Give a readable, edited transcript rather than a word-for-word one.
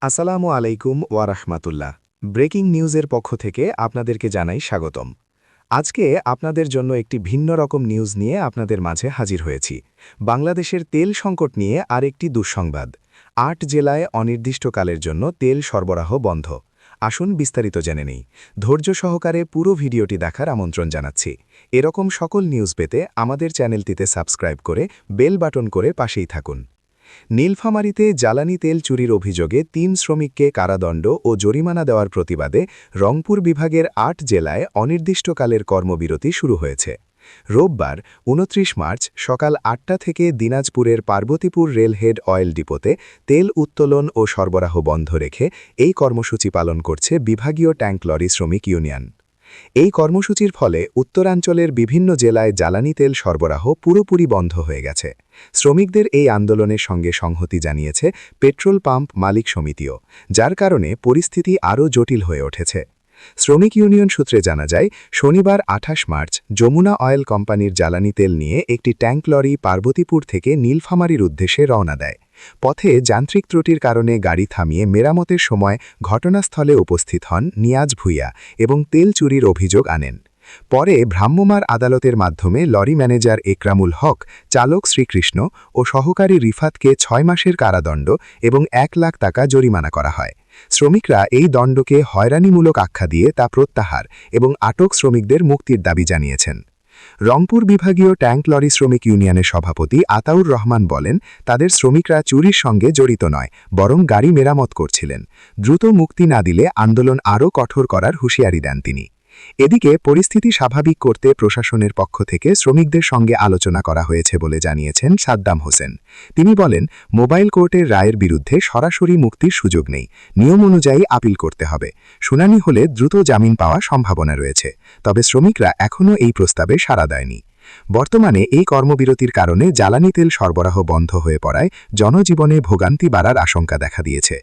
আসসালামু আলাইকুম ওয়া রাহমাতুল্লাহ। ব্রেকিং নিউজের পক্ষ থেকে আপনাদেরকে জানাই স্বাগতম। আজকে আপনাদের জন্য একটি ভিন্ন রকম নিউজ নিয়ে আপনাদের মাঝে হাজির হয়েছি। বাংলাদেশের তেল সংকট নিয়ে আরেকটি দুঃসংবাদ। ৮ জেলায় অনির্দিষ্টকালের জন্য তেল সরবরাহ বন্ধ। আসুন বিস্তারিত জেনে নেই। ধৈর্য সহকারে পুরো ভিডিওটি দেখার আমন্ত্রণ জানাচ্ছি। এরকম সকল নিউজ পেতে আমাদের চ্যানেলটিতে সাবস্ক্রাইব করে বেল বাটন করে পাশেই থাকুন। নীলফামারীতে জ্বালানি তেল চুরির অভিযোগে ৩ শ্রমিককে কারাদণ্ড ও জরিমানা দেওয়ার প্রতিবাদে রংপুর বিভাগের ৮ জেলায় অনির্দিষ্টকালের কর্মবিরতি শুরু হয়েছে। রোববার ২৯ মার্চ সকাল ৮টা থেকে দিনাজপুরের পার্বতীপুর রেলহেড অয়েল ডিপোতে তেল উত্তোলন ও সরবরাহ বন্ধ রেখে এই কর্মসূচি পালন করছে বিভাগীয় ট্যাঙ্ক লরি শ্রমিক ইউনিয়ন। এই কর্মসূচির ফলে উত্তরাঞ্চলের বিভিন্ন জেলায় জ্বালানি তেল সরবরাহ পুরোপুরি বন্ধ হয়ে গেছে। শ্রমিকদের এই আন্দোলনের সঙ্গে সংহতি জানিয়েছে পেট্রোল পাম্প মালিক সমিতিও, যার কারণে পরিস্থিতি আরও জটিল হয়ে উঠেছে। শ্রমিক ইউনিয়ন সূত্রে জানা যায়, শনিবার ২৮ মার্চ যমুনা অয়েল কোম্পানির জ্বালানি তেল নিয়ে একটি ট্যাঙ্ক লরি পার্বতীপুর থেকে নীলফামারীর উদ্দেশ্যে রওনা দেয়। পথে যান্ত্রিক ত্রুটির কারণে গাড়ি থামিয়ে মেরামতের সময় ঘটনাস্থলে উপস্থিত হন নিয়াজ ভুইয়া এবং তেল চুরির অভিযোগ আনেন। পরে ভ্রাম্যমাণ আদালতের মাধ্যমে লরি ম্যানেজার একরামুল হক, চালক শ্রীকৃষ্ণ ও সহকারী রিফাতকে ৬ মাসের কারাদণ্ড এবং ১ লাখ টাকা জরিমানা করা হয়। শ্রমিকরা এই দণ্ডকে হয়রানিমূলক আখ্যা দিয়ে তা প্রত্যাহার এবং আটক শ্রমিকদের মুক্তির দাবি জানিয়েছেন। রংপুর বিভাগীয় ট্যাঙ্ক লরি শ্রমিক ইউনিয়নের সভাপতি আতাউর রহমান বলেন, তাদের শ্রমিকরা চুরির সঙ্গে জড়িত নয়, বরং গাড়ি মেরামত করছিলেন। দ্রুত মুক্তি না দিলে আন্দোলন আরও কঠোর করার হুঁশিয়ারি দেন তিনি। এদিকে পরিস্থিতি স্বাভাবিক করতে প্রশাসনের পক্ষ থেকে শ্রমিকদের সঙ্গে আলোচনা করা হয়েছে বলে জানিয়েছেন সাদ্দাম হোসেন। তিনি বলেন, মোবাইল কোর্টের রায়ের বিরুদ্ধে সরাসরি মুক্তির সুযোগ নেই, নিয়ম অনুযায়ী আপিল করতে হবে। শুনানি হলে দ্রুত জামিন পাওয়ার সম্ভাবনা রয়েছে, তবে শ্রমিকরা এখনও এই প্রস্তাবে সাড়া দেয়নি। বর্তমানে এই কর্মবিরতির কারণে জ্বালানি তেল সরবরাহ বন্ধ হয়ে পড়ায় জনজীবনে ভোগান্তি বাড়ার আশঙ্কা দেখা দিয়েছে।